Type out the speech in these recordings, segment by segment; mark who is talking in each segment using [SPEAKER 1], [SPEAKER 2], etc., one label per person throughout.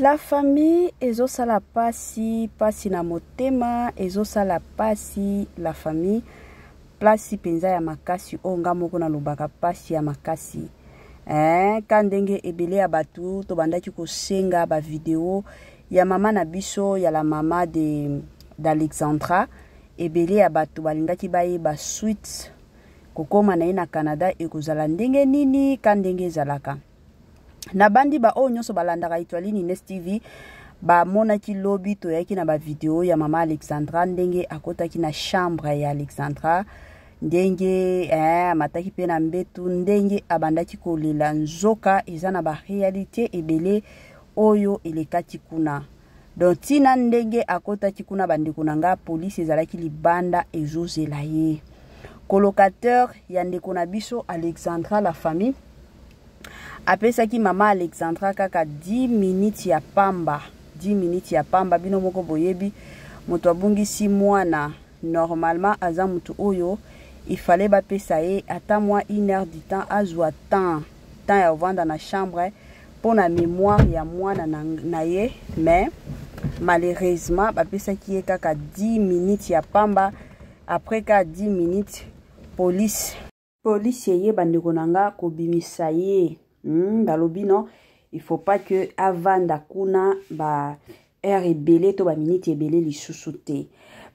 [SPEAKER 1] La famille ezosala pasi na motema ezosala pasi la famille plasi penza ya makasi onga moko na lobaka pasi ya makasi kandenge ebele ya batu to bandaki kosenga ba video ya mama na biso ya la mama d'Alexandra ebele ya batu balingaki baye ba suite kokoma na ina Canada ekozala ndenge nini kandenge ezalaka na bandi ba o nyonso balandaka Etoile Ines TV ba monaki lobi to yaki na ba video ya mama Alexandra ndenge akotaki na chambre ya Alexandra ndenge mataki pe na mbetu ndenge abandaki kolela nzoka eza na ba réalité ebele oyo elekati kuna donc tina ndenge akotaki kuna bandeko nanga police ezalaki libanda ezozela ye colocateur ya ndeko na biso Alexandra la famille apesaki mama Alexandra kaka 10 minutes ya pamba 10 minutes ya pamba bino moko boyebi moto abungisi mwana normalement aza mutu oyo il fallait ba pesa ye ata moi 1 heure du temps azwa temps ya vanda na chambre pour na mémoire ya mwana na ye mais malheureusement ba pesaki ye kaka 10 minutes ya pamba après ka 10 minutes police ye bandeko nanga kobimisa ye balobi non il faut pas que avanda kuna ba heure ebele to ba minute ebele lisusu te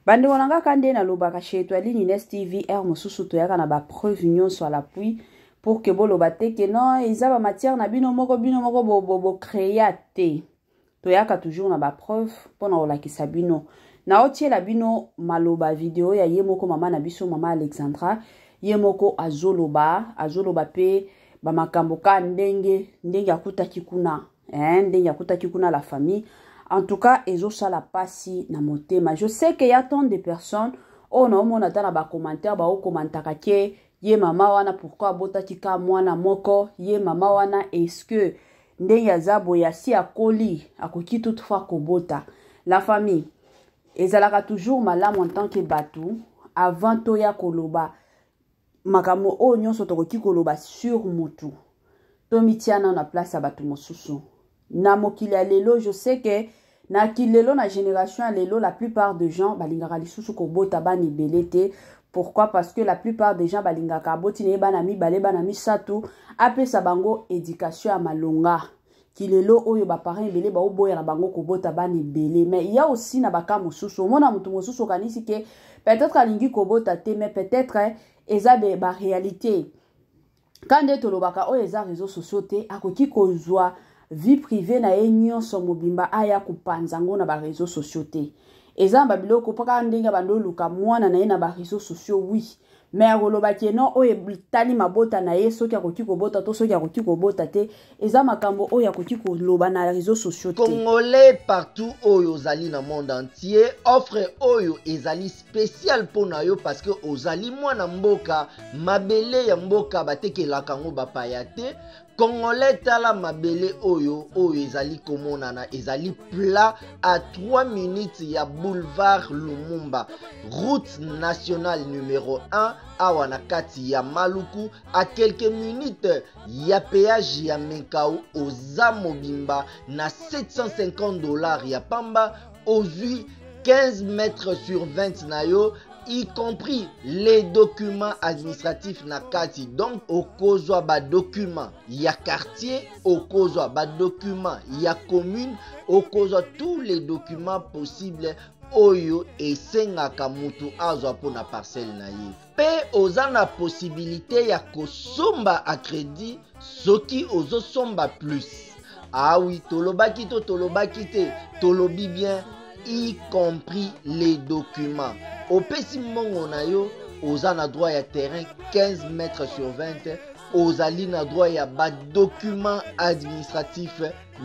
[SPEAKER 1] bandeko nanga kande na lobaka chez Etoile Ines TV heure mosusu to yaka na ba preuve nyonso à l'appui pour que boloba te que non eza ba matière na bino moko bo créer te to yaka toujours na ba preuve pona olakisa bino na otiela bino maloba video ya ye moko mama na biso mama Alexandra ye moko azoloba pe ba makambo ka ndenge akutaki kuna ndenge akutaki kuna la famille en tout cas ezosala pasi na motema. Je sais qu'il y a tant de personnes on a mona dans ba commentaire ba o commentaka ke ye mama wana pourquoi botaki ka mwana moko ye mama wana est-ce que ndenge azabo ya si akoli akoki toutefois kobota la famille ezalaka toujours malamu en tant que batu avant to ya koloba makamo o nyonso tokoki koloba sur mutu to mitiana na place ya batu mosusu na mokili ya lelo. Je sais que na kilelo na génération ya lelo la plupart des gens balingaka lisusu kobota bani belete. Pourquoi? Parce que la plupart des gens balingaka boti ne bana mibale bana misatu apesa bango éducation ya malonga kilelo oyo ba parents ebele ba oboya na bango kobota bani belé. Mais il y a aussi na baka mosusu mona mutu mosusu kanisi ke peut-être alingi kobota te mais peut-être eza be ba réalité quand de tolobaka o eza réseaux sociaux te akoki kozwa vie privée na ye nyonso mobimba aya kupanzango na ba réseaux sociaux te eza ba biloko paka ndenge bando luka mwana na ye na ba réseaux sociaux oui mais akoloba ke non oyo tali mabota na ye soki akoki kobota to soki akoki kobota te eza makambo oyo akoki koloba na réseaux sociaux te.
[SPEAKER 2] Congolais partout oyo ozali na monde entier offre oyo ezali spécial pona yo parce que ozali mwana mboka mabele ya mboka batekelaka ngo bapaya te. Congolais tala mabele oyo ezali komonana ezali plat à 3 minutes ya boulevard Lumumba route nationale numéro 1 awa na kati ya Maluku à quelques minutes ya péage ya Menkau oza mobimba na $750 ya pamba ozui 15 mètres sur 20 na yo y compris les documents administratifs na kati. Donc okozwa ba document ya quartier, okozwa ba document ya commune, okozwa tous les documents possibles oyo esengaka mutu azwa pona parcelle na ye. Pe oza na possibilité ya kosomba a crédit soki ozosomba plus. Ah oui, tolobaki te, tolobi bien y compris les documents. Au pesi mongo na yo oza na droit ya terrain 15 mètres sur 20 ozali na droit ya ba document administratif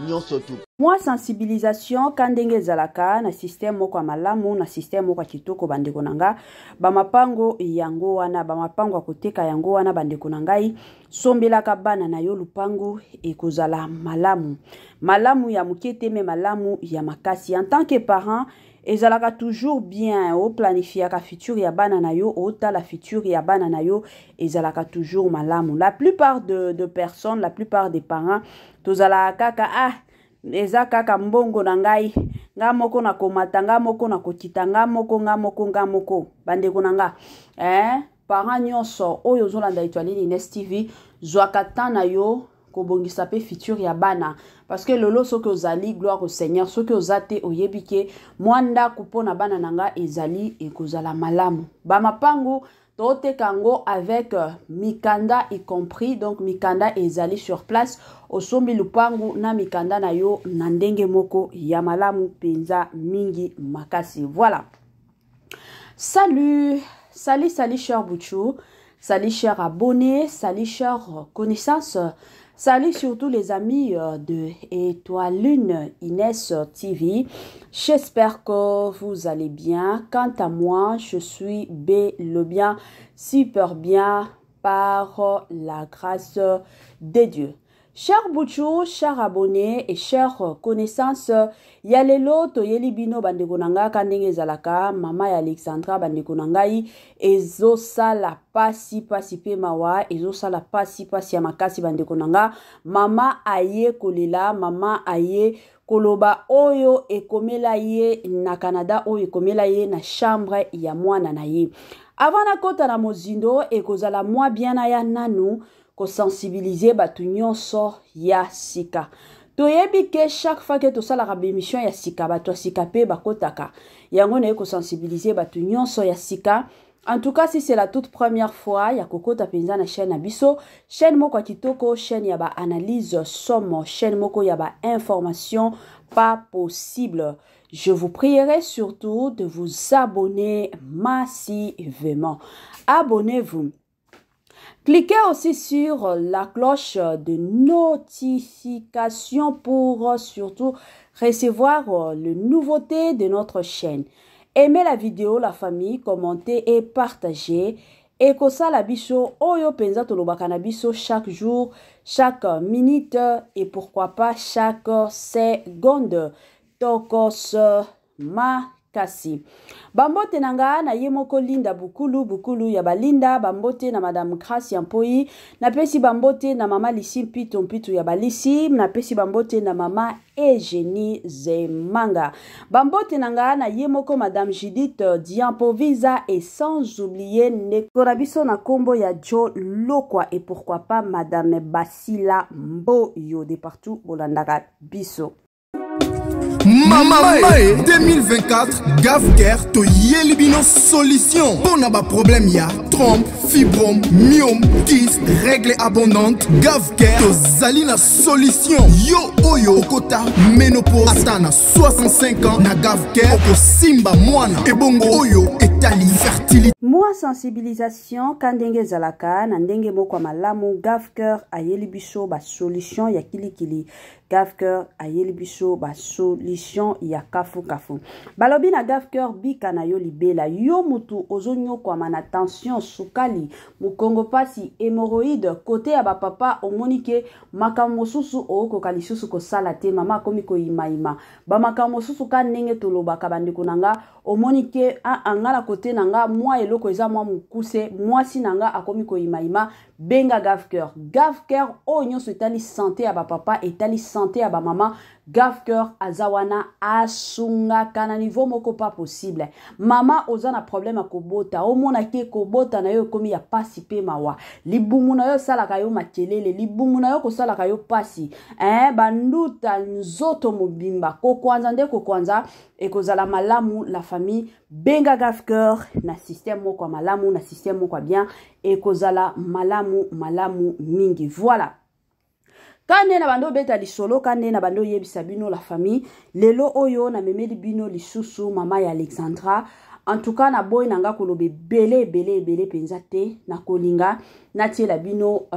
[SPEAKER 2] nyonso tu.
[SPEAKER 1] Moi sensibilisation kandenge ezalaka na système moko malamu na système moko kitoko bandeko nanga ba mapango yango wana ba mapango akoteka yango wana bandeko nangai sombelaka bana na yo lupango ekozala malamu ya mukete me malamu ya makasi en tant que parent ezalaka toujours bien au planifier ka futur ya bana na yo ota la futur ya bana na yo ezalaka toujours malamu. La plupart de personnes, la plupart des parents tozala kaka eza kaka mbongo na ngai nga moko na komata nga moko na kokita nga moko bandeko na nga parents nyonso oyo ozolanda Etoile Ines TV zwaka temps na yo kobongisa pe futur ya bana parce que lolo soki ozali gloire au Seigneur soki ozate oyebike mwanda kupona bana nanga ezali ekozala malamu bamapangu toteka yango avec mikanda y compris donc mikanda ezali sur place osombi lupangu na mikanda na yo na ndenge moko ya malamu penza mingi makasi. Voilà, salut cher Bouchou, salut cher abonnés, salut cher connaissances, salut surtout les amis de Etoile Ines TV. J'espère que vous allez bien. Quant à moi, je suis bien, super bien par la grâce de Dieu. Chers Bouchou, chers abonnés et chers connaissances, yalelo to yeli bino bandeko nanga kandenge zalaka mama ya Alexandra bandeko nangai ezo sala pasi pe mawa ezo sala pasi ya makasi bandeko nanga mama aye kolela mama aye koloba oyo ekomela ye na Canada oyo ekomela ye na chambre ya mwana na ye avant na kota na mozindo ekozala mwa bien na ya nanu ko sensibiliser batu nyonso ya sika. Toyebi ke chaque fois que to sala ka émission ya sika batu sika pe bakotaka. Yango na ko sensibiliser batu nyonso ya sika. En tout cas si c'est la toute première fois ya kokota penza na chaîne Abiso, chaîne moko kitoko, chaîne ya ba analyse somme, chaîne moko ya ba information pas possible. Je vous prierai surtout de vous abonner massivement. Abonnez-vous. Cliquez aussi sur la cloche de notification pour surtout recevoir les nouveautés de notre chaîne. Aimez la vidéo, la famille, commentez et partagez. Et que ça la biso, oyo penza tolobaka na biso chaque jour, chaque minute et pourquoi pas chaque seconde. Tokos makasi. Bambote nanga na yemoko linda bukulu ya balinda bambote na madame Gracia Mpoi na pesi bambote na mama Lisi Mpitu ya balisi na pesi bambote na mama Eugénie Zemanga bambote nanga na yemoko madame Judith Diampo Visa et sans oublier Nekorabiso na kombo ya Jo Lokwa et pourquoi pas madame Basila Mboyo de partout bolandaka biso.
[SPEAKER 3] Mama 2024 GAVCARE to yelibino solution pour na ba problème ya trompe, fibrome, myome, kyste, règle abondante. GAVCARE to zali na solution yo oyo kota ménopause atana 65 ans na GAVCARE oko simba mwana ebongo oyo etali fertilité.
[SPEAKER 1] Moi sensibilisation kandenge zalaka na ndenge moko malamu GAVCARE ayelibiso ba solution ya kilikili. GAVCARE ayelibiso ba solution ya kafu. Balobi na GAVCARE bika na yo libela yo mutu ozonyo kwa mana tension sukali mukongo pasi hémorroïde côté ya ba papa omonike makambo susu oko kalisusu ko sala te mama komi ko imaima ba makambo susu ka ndenge tolobaka bandeko nanga omonike angala côté nanga moi eloko eza moi mukuse moi si nanga akomi ko imaima benga GAVCARE. GAVCARE onyo so etali santé ya ba papa etali santé ya ba mama. GAVCARE azawana asunga kana niveau moko pas possible. Mama ozana problème akobota omona ke kobota na yo komi ya pasi pe mawa. Libumu na yo sala kayo makelele, libumu na yo ko sala kayo pasi. Banduta nzoto mobimba ko kwanza nde ko kwanza ekozala malamu la famille benga GAVCARE na système moko malamu na système moko bien ekozala malamu mingi. Voilà. Kande na bando beta lisolo kande na bando yebisa bino la famille lelo oyo na memeli bino lisusu mama ya Alexandra. En tout cas na boy nanga kolobe belé penza te na kolinga na tiela bino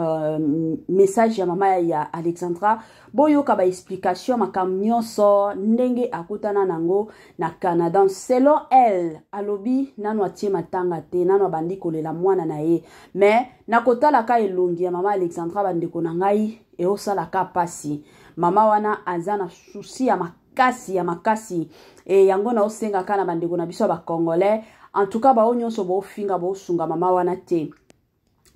[SPEAKER 1] message ya mama ya Alexandra boyo ka ba explication makam nyonso ndenge akutana nango na Canada selon elle alobi nano atie matanga te nano bandi kolela mwana na ye mais na kotala ka elongi ya mama Alexandra bandeko na ngai e osala ka pasi mama wana azana souci ya makasi e yango na osenga kana bandeko na biso ba congolais en tout cas ba onyonso ba ofinga ba osunga mama wana te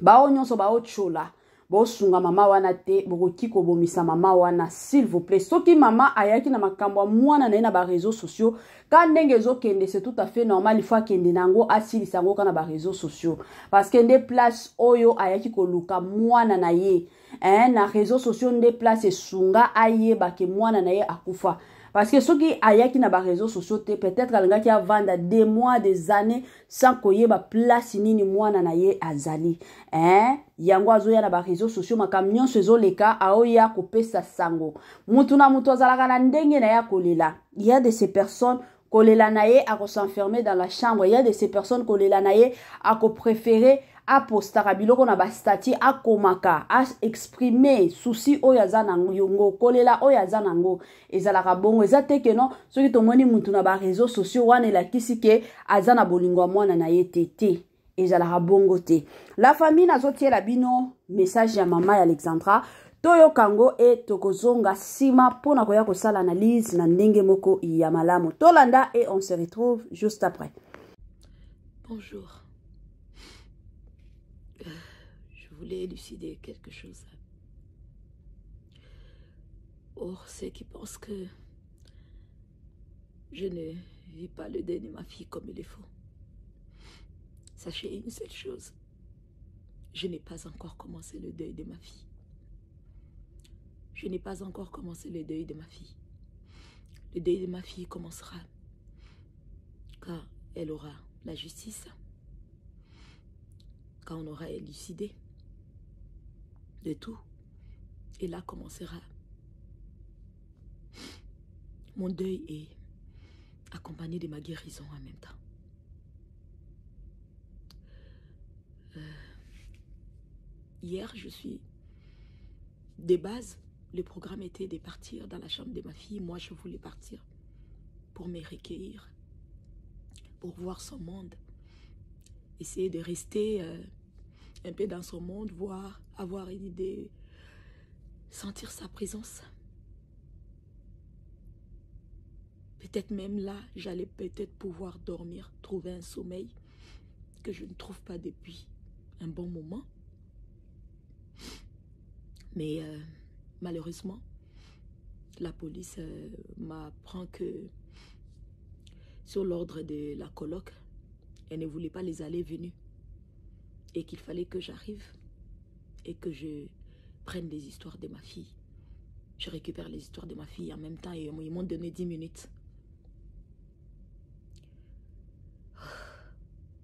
[SPEAKER 1] ba onyonso ba ochola bosunga mama wana te bokoki kobomisa mama wana s'il vous plaît. Soki mama ayaki na makambo mwana na ba réseaux sociaux ka ndenge ezokende c'est tout à fait normal, il faut akende nango asilisa ngo kana ba réseaux sociaux parce que nde place oyo ayaki koluka mwana na ye na réseaux sociaux nde place esunga ayeba ke mwana na ye akufa. Parce que ceux qui ayaki na ba réseaux sociaux peut-être alingaki a vendre des mois des années sans koyeba place nini mwana na ye azali yango azoya na ba réseaux sociaux makam nyonso ezoleka aoya kopesa sango mutu na mutu azalaka na ndenge na ya kolela. Il y a de ces personnes kolela na ye ako s'enfermer dans la chambre, il y a de ces personnes kolela na ye ako préférer a postara biloko na ba statut a komaka a exprimer souci oyaza nango kolela oyaza nango ezalaka bongo ezate ke non soki tomoni mutu na ba réseaux sociaux wana elakisi ke azana bolingo mwana na ye tete ezalaka bongo te. La famille nazotiela bino message ya mama ya Alexandra toyo kango e tokozonga sima pona koya kosala analyse na ndenge moko ya malamu tolanda et on se retrouve juste après.
[SPEAKER 4] Bonjour. Je voulais élucider quelque chose. Or, ceux qui pensent que je ne vis pas le deuil de ma fille comme il faut, sachez une seule chose. Je n'ai pas encore commencé le deuil de ma fille. Je n'ai pas encore commencé le deuil de ma fille. Le deuil de ma fille commencera quand elle aura la justice, quand on aura élucidé de tout, et là commencera mon deuil est accompagné de ma guérison en même temps. Hier, je suis de base, le programme était de partir dans la chambre de ma fille. Moi, je voulais partir pour me recueillir, pour voir son monde, essayer de rester un peu dans son monde, voir, avoir une idée, sentir sa présence. Peut-être même là, j'allais peut-être pouvoir dormir, trouver un sommeil que je ne trouve pas depuis un bon moment. Mais malheureusement, la police m'apprend que sur l'ordre de la coloc, elle ne voulait pas les allées-venues et qu'il fallait que j'arrive et que je prenne les histoires de ma fille. Je récupère les histoires de ma fille en même temps et ils m'ont donné 10 minutes.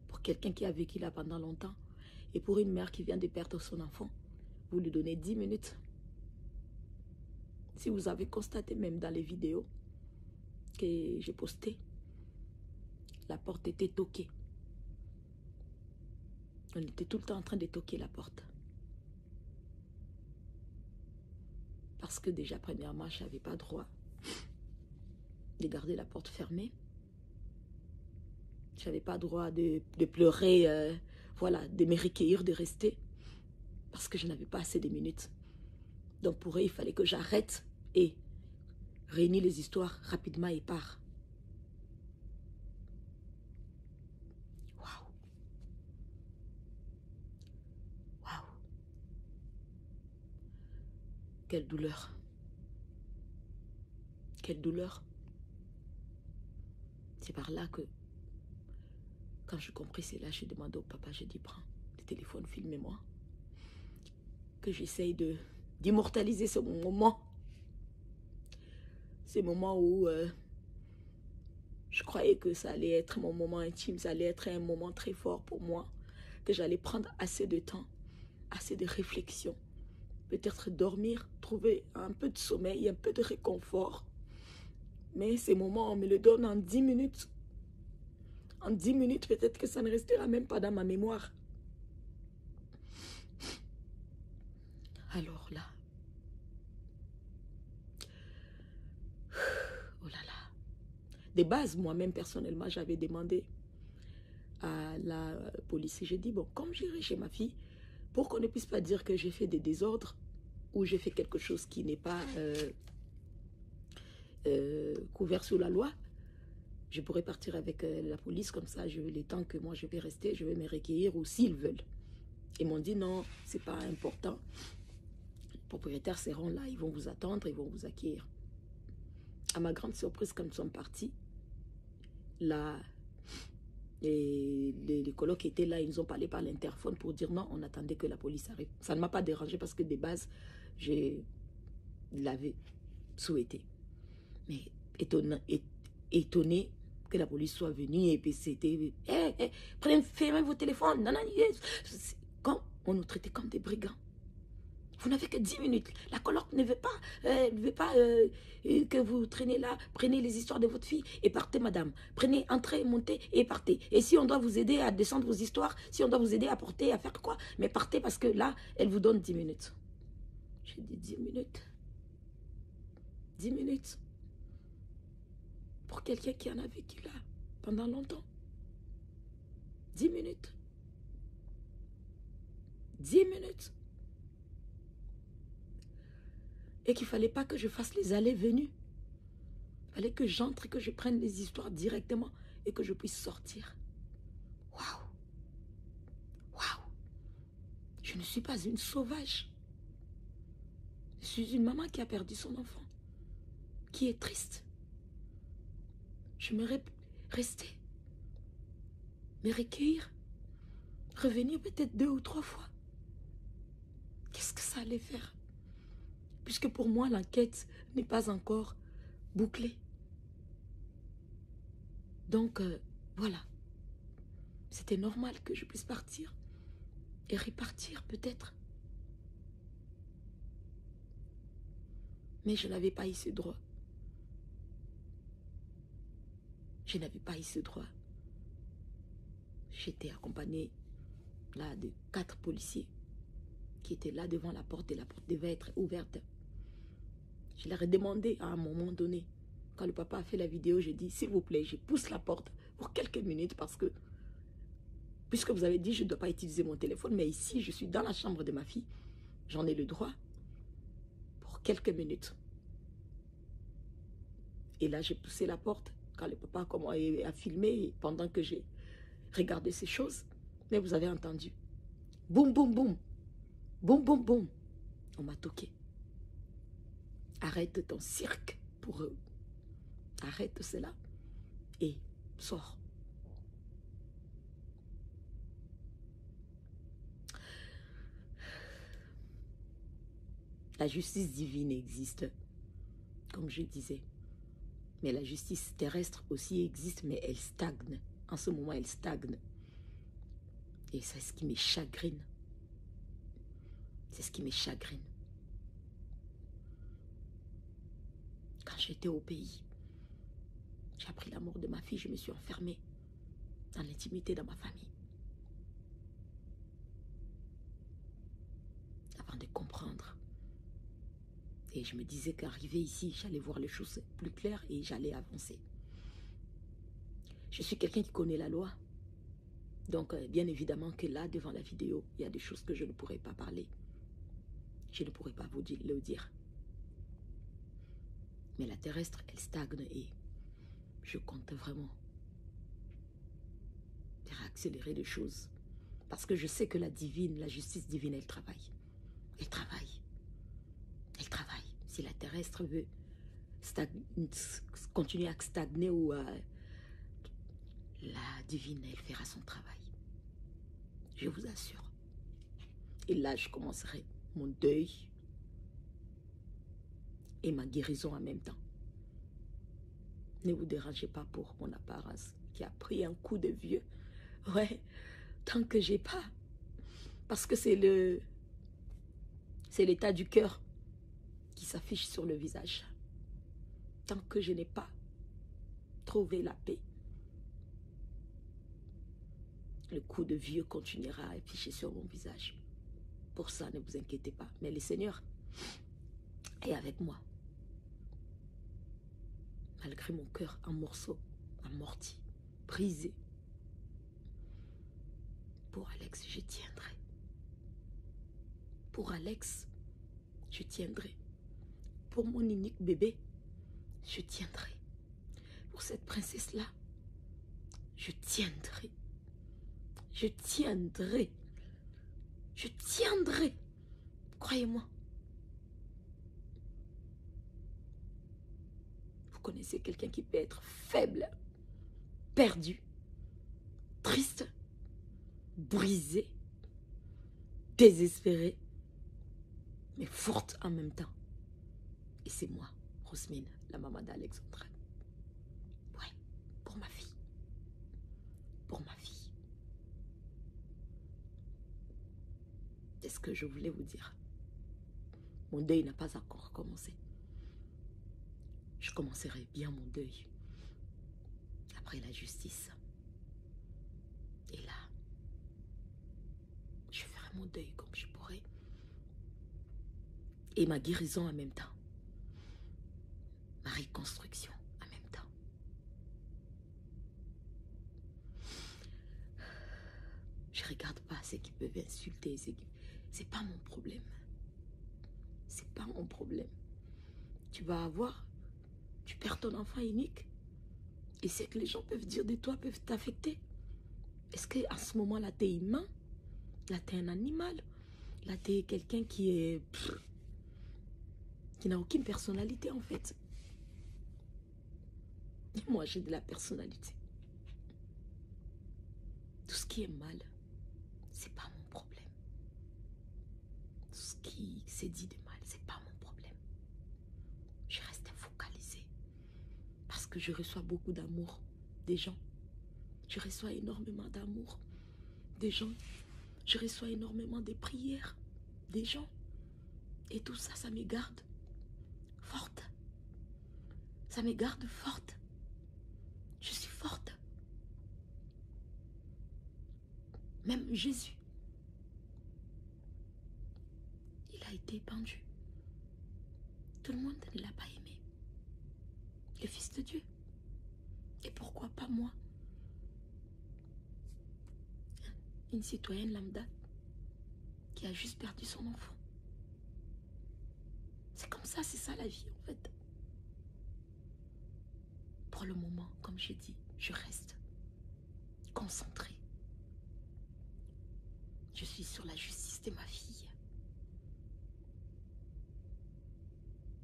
[SPEAKER 4] Pour quelqu'un qui a vécu là pendant longtemps et pour une mère qui vient de perdre son enfant, vous lui donnez 10 minutes. Si vous avez constaté même dans les vidéos que j'ai postées, la porte était toquée. On était tout le temps en train de toquer la porte. Parce que déjà, premièrement, je n'avais pas droit de garder la porte fermée. Je n'avais pas droit de pleurer, voilà, de me recueillir, de rester. Parce que je n'avais pas assez de minutes. Donc pour eux, il fallait que j'arrête et réunir les histoires rapidement et part. Waouh. Waouh. Quelle douleur. Quelle douleur. C'est par là que, quand j'ai compris cela, j'ai demandé au papa, j'ai dit, prends le téléphone, filmez-moi. Que j'essaye d'immortaliser ce moment. Ces moments où je croyais que ça allait être mon moment intime, ça allait être un moment très fort pour moi, que j'allais prendre assez de temps, assez de réflexion, peut-être dormir, trouver un peu de sommeil, un peu de réconfort. Mais ces moments, on me le donne en 10 minutes. En 10 minutes, peut-être que ça ne restera même pas dans ma mémoire. Alors là, oh là là, de base, moi-même personnellement, j'avais demandé à la police, j'ai dit, bon, comme j'irai chez ma fille, pour qu'on ne puisse pas dire que j'ai fait des désordres ou j'ai fait quelque chose qui n'est pas couvert sous la loi, je pourrais partir avec la police, comme ça, les temps que moi je vais rester, je vais me recueillir ou s'ils veulent. Ils m'ont dit non, c'est pas important. Les propriétaires seront là, ils vont vous attendre, ils vont vous accueillir. À ma grande surprise, quand nous sommes partis, là, les colocs étaient là, ils nous ont parlé par l'interphone pour dire non, on attendait que la police arrive. Ça ne m'a pas dérangé parce que de base, je l'avais souhaité. Mais étonné que la police soit venue et puis c'était fermez vos téléphones. Non, non, quand on nous traitait comme des brigands. Vous n'avez que 10 minutes. La coloc ne veut pas, que vous traînez là. Prenez les histoires de votre fille et partez, madame. Prenez, entrez, montez et partez. Et si on doit vous aider à descendre vos histoires, si on doit vous aider à porter, à faire quoi, mais partez parce que là, elle vous donne 10 minutes. J'ai dit 10 minutes. 10 minutes. Pour quelqu'un qui en a vécu là pendant longtemps. 10 minutes. 10 minutes. Et qu'il ne fallait pas que je fasse les allées-venues. Il fallait que j'entre et que je prenne les histoires directement et que je puisse sortir. Waouh! Waouh! Je ne suis pas une sauvage. Je suis une maman qui a perdu son enfant, qui est triste. J'aimerais rester, me recueillir, revenir peut-être 2 ou 3 fois. Qu'est-ce que ça allait faire? Puisque pour moi, l'enquête n'est pas encore bouclée. Donc, voilà. C'était normal que je puisse partir et repartir peut-être. Mais je n'avais pas eu ce droit. Je n'avais pas eu ce droit. J'étais accompagnée là de 4 policiers qui étaient là devant la porte et la porte devait être ouverte. Je leur ai demandé à un moment donné, quand le papa a fait la vidéo, j'ai dit, s'il vous plaît, je pousse la porte pour quelques minutes parce que, puisque vous avez dit, je ne dois pas utiliser mon téléphone, mais ici, je suis dans la chambre de ma fille, j'en ai le droit pour quelques minutes. Et là, j'ai poussé la porte quand le papa a filmé pendant que j'ai regardé ces choses. Mais vous avez entendu. Boum, boum, boum. Boum, boum, boum. On m'a toqué. Arrête ton cirque pour eux. Arrête cela. Et sors. La justice divine existe, comme je disais. Mais la justice terrestre aussi existe, mais elle stagne. En ce moment, elle stagne. Et c'est ce qui me chagrine. C'est ce qui me chagrine. Quand j'étais au pays, j'ai appris la mort de ma fille, je me suis enfermée dans l'intimité de ma famille. Avant de comprendre. Et je me disais qu'arrivé ici, j'allais voir les choses plus claires et j'allais avancer. Je suis quelqu'un qui connaît la loi. Donc, bien évidemment que là, devant la vidéo, il y a des choses que je ne pourrais pas parler. Je ne pourrais pas vous le dire. Mais la terrestre, elle stagne et je compte vraiment faire accélérer les choses. Parce que je sais que la divine, la justice divine, elle travaille. Elle travaille. Elle travaille. Si la terrestre veut continuer à stagner ou la divine, elle fera son travail. Je vous assure. Et là, je commencerai mon deuil et ma guérison en même temps. Ne vous dérangez pas pour mon apparence qui a pris un coup de vieux. Ouais, tant que j'ai pas. Parce que c'est l'état du cœur qui s'affiche sur le visage. Tant que je n'ai pas trouvé la paix, le coup de vieux continuera à afficher sur mon visage. Pour ça, ne vous inquiétez pas. Mais le Seigneur est avec moi. Malgré mon cœur en morceaux, amorti, brisé. Pour Alex, je tiendrai. Pour Alex, je tiendrai. Pour mon unique bébé, je tiendrai. Pour cette princesse-là, je tiendrai. Je tiendrai. Je tiendrai. Croyez-moi. Vous connaissez quelqu'un qui peut être faible, perdu, triste, brisé, désespéré, mais forte en même temps. Et c'est moi, Rosmine, la maman d'Alexandra. Ouais, pour ma fille. Pour ma fille. C'est ce que je voulais vous dire. Mon deuil n'a pas encore commencé. Je commencerai bien mon deuil après la justice. Et là, je ferai mon deuil comme je pourrai. Et ma guérison en même temps. Ma reconstruction en même temps. Je ne regarde pas ceux qui peuvent insulter. C'est pas mon problème. C'est pas mon problème. Tu vas avoir, tu perds ton enfant unique. Et c'est que les gens peuvent dire de toi, peuvent t'affecter. Est-ce qu'à ce moment-là, tu es humain? Là, tu es un animal? Là, tu es quelqu'un qui n'a aucune personnalité, en fait. Et moi, j'ai de la personnalité. Tout ce qui est mal, c'est pas mon problème. Tout ce qui s'est dit de mal, c'est pas mon problème. Je reste focalisée. Parce que je reçois beaucoup d'amour des gens. Je reçois énormément d'amour des gens. Je reçois énormément de prières des gens. Et tout ça, ça me garde forte. Ça me garde forte. Je suis forte. Même Jésus, il a été pendu. Tout le monde ne l'a pas aimé. Le Fils de Dieu. Et pourquoi pas moi? Une citoyenne lambda qui a juste perdu son enfant. C'est comme ça, c'est ça la vie en fait. Pour le moment, comme j'ai dit, je reste concentrée. Je suis sur la justice de ma fille.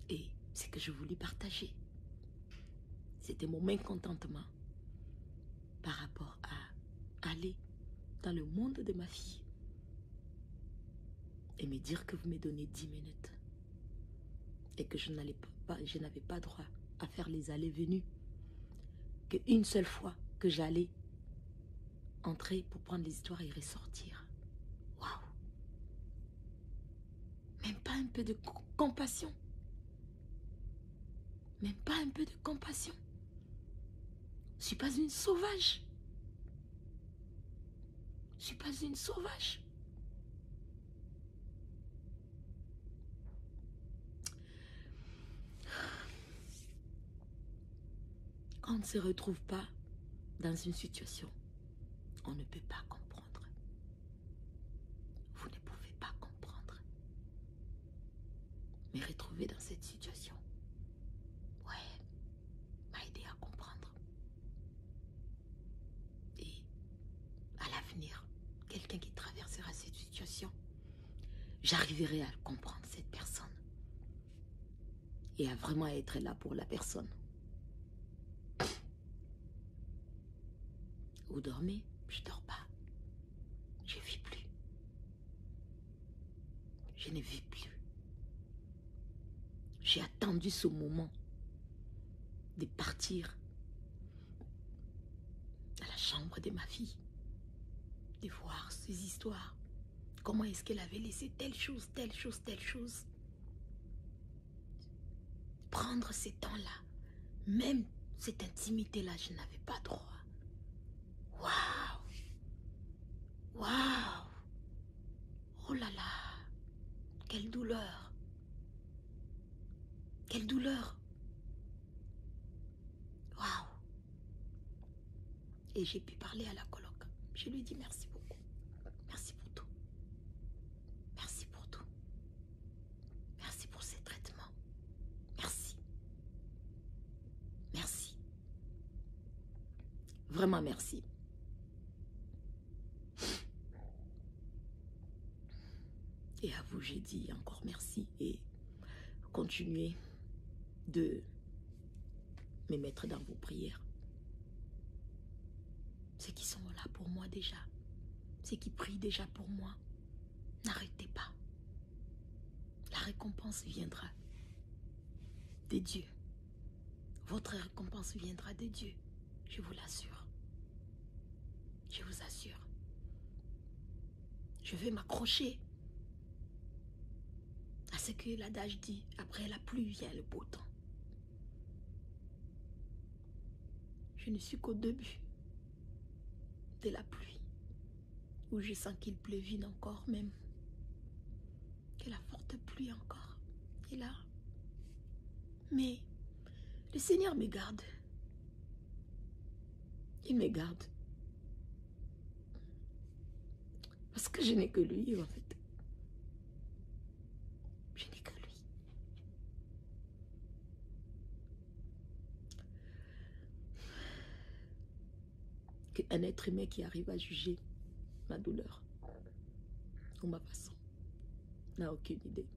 [SPEAKER 4] Et ce que je voulais partager, c'était mon mécontentement par rapport à aller dans le monde de ma fille et me dire que vous me donnez 10 minutes et que je n'avais pas droit à faire les allées-venues, qu'une seule fois que j'allais entrer pour prendre les histoires et ressortir. Waouh! Même pas un peu de compassion. Même pas un peu de compassion. Je ne suis pas une sauvage. Je ne suis pas une sauvage. Quand on ne se retrouve pas dans une situation, on ne peut pas comprendre. Vous ne pouvez pas comprendre. Mais retrouver dans cette situation, ouais, m'a aidé à comprendre. Et à l'avenir, quelqu'un qui traversera cette situation, j'arriverai à comprendre cette personne. Et à vraiment être là pour la personne. Vous dormez? Je ne dors pas. Je ne vis plus. Je ne vis plus. J'ai attendu ce moment de partir à la chambre de ma fille, de voir ces histoires. Comment est-ce qu'elle avait laissé telle chose, telle chose, telle chose. Prendre ces temps-là, même cette intimité-là, je n'avais pas droit. Waouh! Waouh! Oh là là! Quelle douleur! Quelle douleur! Waouh! Et j'ai pu parler à la coloc. Je lui ai dit merci beaucoup. Merci pour tout. Merci pour tout. Merci pour ces traitements. Merci. Merci. Vraiment merci. Et à vous, j'ai dit encore merci et continuez de me mettre dans vos prières. Ceux qui sont là pour moi déjà, ceux qui prient déjà pour moi, n'arrêtez pas. La récompense viendra de Dieu. Votre récompense viendra de Dieu, je vous l'assure. Je vous assure. Je vais m'accrocher à ce que l'adage dit, après la pluie vient le beau temps. Je ne suis qu'au début de la pluie, où je sens qu'il pleuvine encore même, que la forte pluie encore est là. Mais le Seigneur me garde. Il me garde. Parce que je n'ai que lui, en fait. Je n'ai que lui. Qu'un être humain qui arrive à juger ma douleur ou ma façon n'a aucune idée.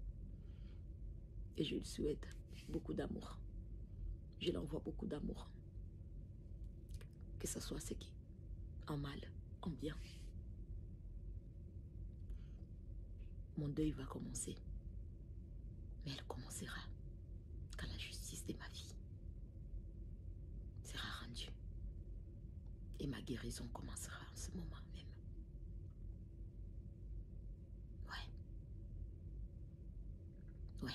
[SPEAKER 4] Et je lui souhaite beaucoup d'amour. Je l'envoie beaucoup d'amour. Que ce soit ce qui, en mal, en bien. Mon deuil va commencer. Mais elle commencera quand la justice de ma vie sera rendue. Et ma guérison commencera en ce moment même. Ouais.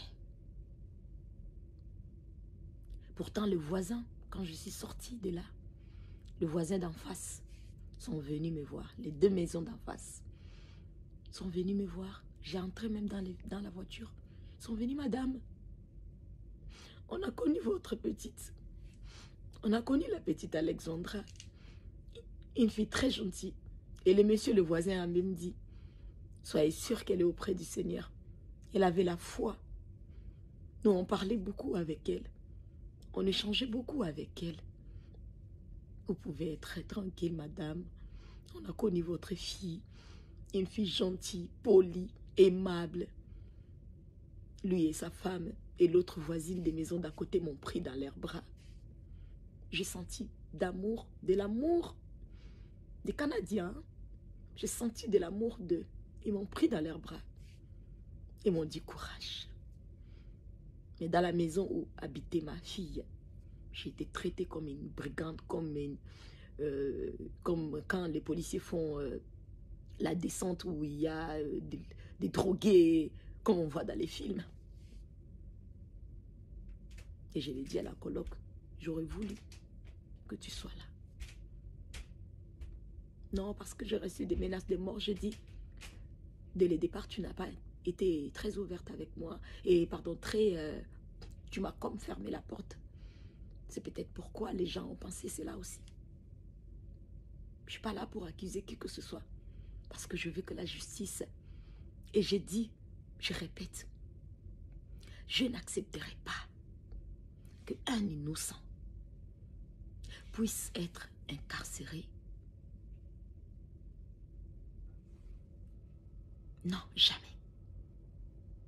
[SPEAKER 4] Pourtant, le voisin, quand je suis sortie de là, le voisin d'en face sont venus me voir. Les deux maisons d'en face sont venus me voir. J'ai entré même dans la voiture. Ils sont venus, madame. On a connu votre petite. On a connu la petite Alexandra. Une fille très gentille. Et le monsieur, le voisin, a même dit, soyez sûr qu'elle est auprès du Seigneur. Elle avait la foi. Nous, on parlait beaucoup avec elle. On échangeait beaucoup avec elle. Vous pouvez être tranquille, madame. On a connu votre fille. Une fille gentille, polie, aimable. Lui et sa femme et l'autre voisine des maisons d'à côté m'ont pris dans leurs bras. J'ai senti d'amour, de l'amour des Canadiens. J'ai senti de l'amour d'eux. Ils m'ont pris dans leurs bras. Ils m'ont dit courage. Mais dans la maison où habitait ma fille, j'ai été traitée comme une brigande, comme quand les policiers font la descente où il y a des drogués, comme on voit dans les films. Et je l'ai dit à la coloc, j'aurais voulu que tu sois là. Non, parce que j'ai reçu des menaces de mort, je dis, dès le départ, tu n'as pas été très ouverte avec moi. Et pardon, tu m'as comme fermé la porte. C'est peut-être pourquoi les gens ont pensé cela aussi. Je ne suis pas là pour accuser qui que ce soit. Parce que je veux que la justice... Et j'ai dit, je répète, je n'accepterai pas qu'un innocent puisse être incarcéré. Non, jamais.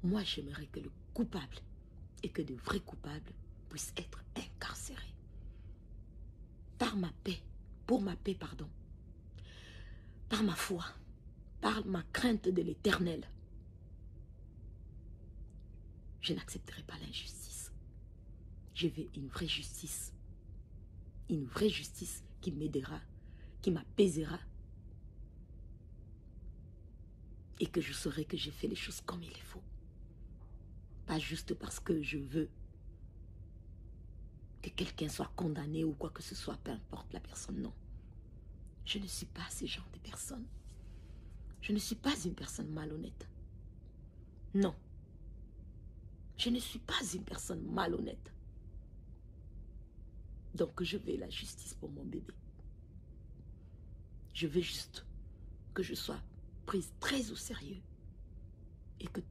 [SPEAKER 4] Moi, j'aimerais que le coupable et que de vrais coupables puissent être incarcérés. Par ma paix, pour ma paix, pardon. Par ma foi, par ma crainte de l'Éternel. Je n'accepterai pas l'injustice. Je veux une vraie justice. Une vraie justice qui m'aidera, qui m'apaisera. Et que je saurai que j'ai fait les choses comme il faut. Pas juste parce que je veux que quelqu'un soit condamné ou quoi que ce soit, peu importe la personne, non. Je ne suis pas ce genre de personne. Je ne suis pas une personne malhonnête. Non. Je ne suis pas une personne malhonnête. Donc je veux la justice pour mon bébé. Je veux juste que je sois prise très au sérieux et que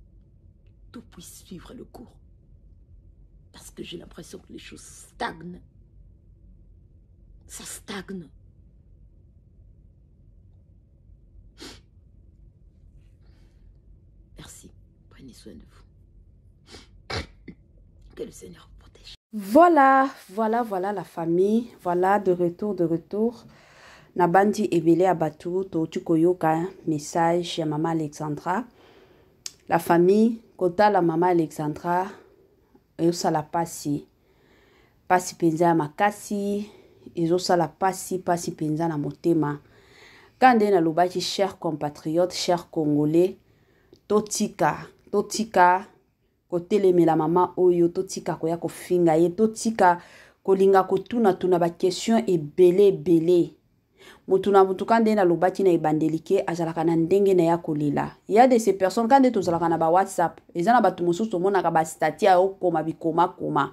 [SPEAKER 4] tout puisse suivre le cours. Parce que j'ai l'impression que les choses stagnent. Ça stagne. Merci. soin de vous. Que le Seigneur vous protège.
[SPEAKER 1] Voilà la famille. Voilà, de retour. Nabandi ebele abatu to tukoyoka message ya Maman Alexandra. La famille, kota la Maman Alexandra, ezosala pasi penza ya makasi, ezosala pasi penza na motema. Kande na lobaki, chers compatriotes, chers congolais, totika kotelemela mama oyo, totika koya kofinga ye, totika kolinga kotuna ba question ebele. Mutuna kande na lobaki na ebandelike azalaka na ndenge na ya kolela. Il y a de ces personnes kande tozalaka na ba WhatsApp, ezana batu mosusu monaka ba statut ya okoma bikoma.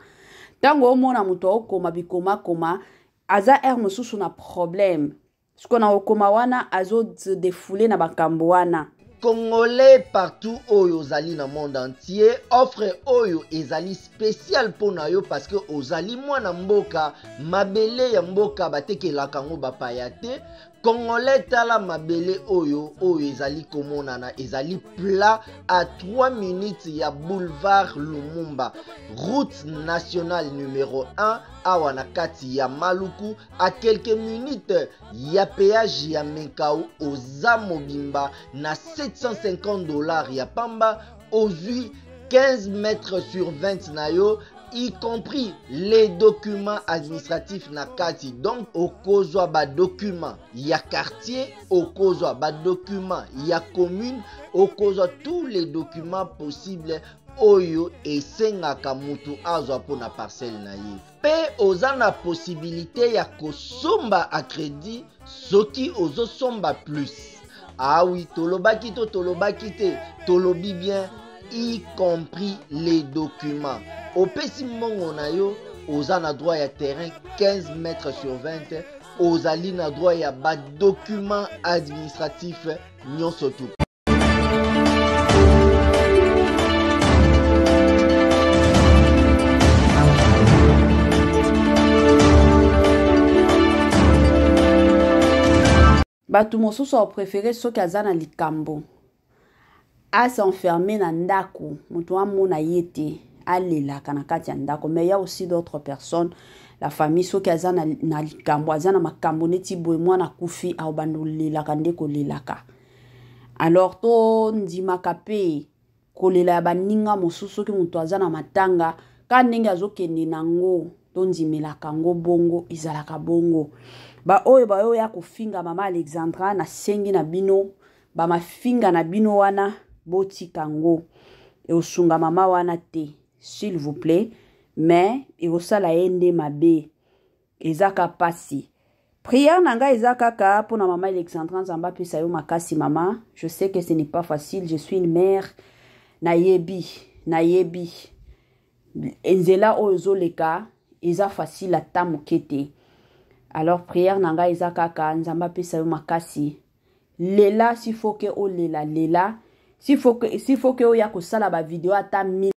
[SPEAKER 1] Tango omona mutu okoma bikoma, aza mosusu na problème. Siko na okoma wana azo défouler na bakambo wana.
[SPEAKER 2] Congolais partout oyo ozali na monde entier, offre oyo ezali spécial pona yo parce que ozali mwana mboka, mabele ya mboka batekelaka ngo bapaya te. Congolais tala mabele oyo ezali komonana, ezali plat à 3 minutes ya boulevard Lumumba, route nationale numéro 1 awa na kati ya Maluku, à quelques minutes ya péage ya Menkau oza mobimba na $750 ya pamba, ozui 15 mètres sur 20 na yo, y compris les documents administratifs na kati. Donc okozwa ba document ya quartier, okozwa ba document ya commune, okozwa tous les documents possibles oyo esengaka mutu azwa pona parcelle na ye. Pe oza na possibilité ya kosomba a crédit soki ozosomba plus. Ah oui, tolobaki te, tolobi bien, y compris les documents. Opesi mongo na yo, oza na droit ya terrain 15 mètres sur 20, ozali na droit ya ba document administratif nyonso tu.
[SPEAKER 1] Batu mosusu a préféré soki aza na likambo a s'enfermer na ndako, mutu amona yete alelaka na kati ya ndako. Mais il y a aussi d'autres personnes, la famille soki aza na likambo, aza na makambo neti boye mwana kufi au bando lelaka nde kolelaka. Alors to ndimaka pe kolela ya baninga mosusu soki mutu aza na matanga, ka ndenge azokende nango to ndimelaka ngo bongo izalaka bongo. Ba oyo ya kofinga Maman Alexandra na sengi na bino, ba mafinga na bino wana botika ngo e osunga mama wana te, s'il vous plaît. Mais e osala ende mabe ezaka pasi. Prière nanga ezaka ka pour na Maman Alexandra nzamba pesa yo makasi mama. Je sais que ce n'est pas facile, je suis une mère na yebi enzela ozo leka eza facile ata mokete. Alors prière nanga ezaka ka nzamba pesa yo makasi. Lela s'il faut que o lela. S'il faut que o ya kosala ba vidéo ata